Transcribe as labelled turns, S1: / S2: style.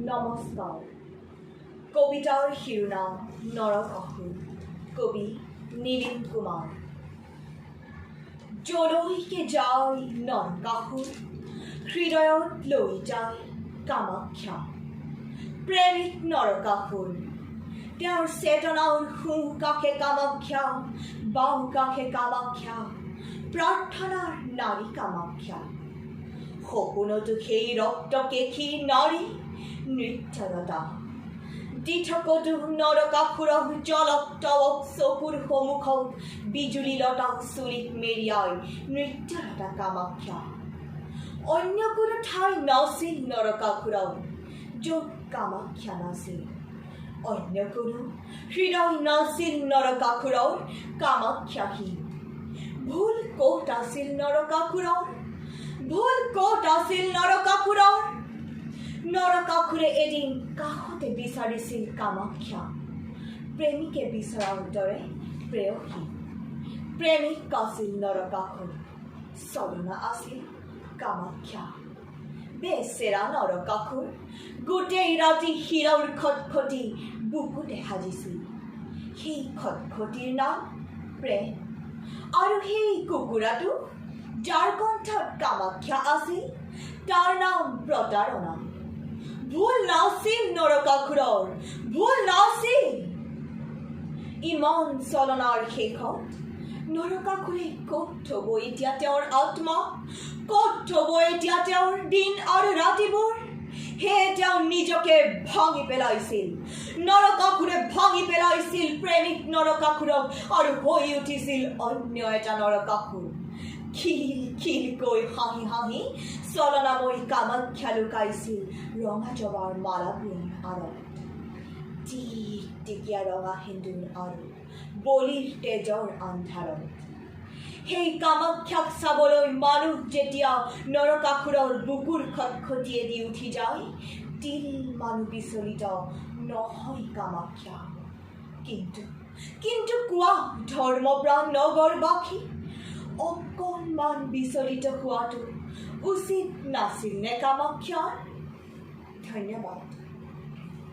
S1: নমস্কাৰ। কবিতাৰ শিৰোনাম নৰকাসুৰ। কবি নীলিম কুমাৰ। যলৈকে যায় নৰকাসুৰ, হৃদয়ত লৈ যায় কামাখ্যা। প্ৰেমিক নৰকাসুৰ, তেওঁৰ চেতনাৰ সোঁ কাষে কামাখ্যা, বাওঁ কাষে কামাখ্যা, প্ৰাৰ্থনাৰ নাৰী কামাখ্যা। সপোনতো সেই ৰক্তকেশী নাৰী নৃত্যৰতা। দি থাকোঁতো নৰকাসুৰক জলক তৱক চকুৰ সন্মুখত বিজুলী লতা চুলিত মেৰিয়াই নৃত্যৰতা কামাখ্যা। অন্য কোনো ঠাই নাছিল নৰকাসুৰৰ, য'ত কামাখ্যা নাছিল। অন্য কোনো হৃদয় নাছিল নৰকাসুৰৰ, কামাখ্যাহীন। ভুল ক'ত আছিল নৰকাসুৰৰ? ভুল ক'ত আছিল নৰকাসুৰৰ? নৰকাসুৰে এদিন কাষতে বিচাৰিছিল কামাখ্যা, প্ৰেমিকে বিচৰাৰ দৰে প্ৰেয়সী। প্ৰেমিক আছিল নৰকাসুৰ, চলনা আছিল কামাখ্যা। বেচেৰা নৰকাসুৰ গোটেই ৰাতি শিৰৰ খটখটি বুকুতে সাজিছিল। সেই খটখটিৰ নাম প্ৰেম। আৰু সেই কুকুৰাটো যাৰ কণ্ঠত কামাখ্যা আছিল, তাৰ নাম প্ৰতাৰণা। ভুল নাছিল নৰকাসুৰৰ, ভুল নাছিল। ইমান চলনাৰ শেষত নৰকাসুৰে ক'ত থ'ব এতিয়া তেওঁৰ আত্মা? ক'ত থ'ব এতিয়া তেওঁৰ দিন আৰু ৰাতিবোৰ? সেয়ে তেওঁ নিজকে ভাঙি পেলাইছিল। নৰকাসুৰে ভাঙি পেলাইছিল প্ৰেমিক নৰকাসুৰক আৰু হৈ উঠিছিল অন্য এটা নৰকাসুৰ। খিল খিলকৈ হাঁহি হাঁহি চলনাময়ী কামাখ্যা লুকাইছিল ৰঙা জবাৰ মালাবোৰৰ আঁৰত। টিকটিকীয়া ৰঙা সেন্দুৰ আৰু বলিৰ তেজৰ আন্ধাৰত। সেই কামাখ্যাক চাবলৈ মানুহ যেতিয়া নৰকাসুৰৰ বুকুৰ খটখটিয়েদি উঠি যায়, তিল মানুহ বিচলিত নহয় কামাখ্যা। কিন্তু কোৱা ধৰ্মপ্ৰাণ নগৰবাসী, অকণমান বিচলিত হোৱাটো উচিত নাছিল নে কামাখ্যাৰ? ধন্যবাদ।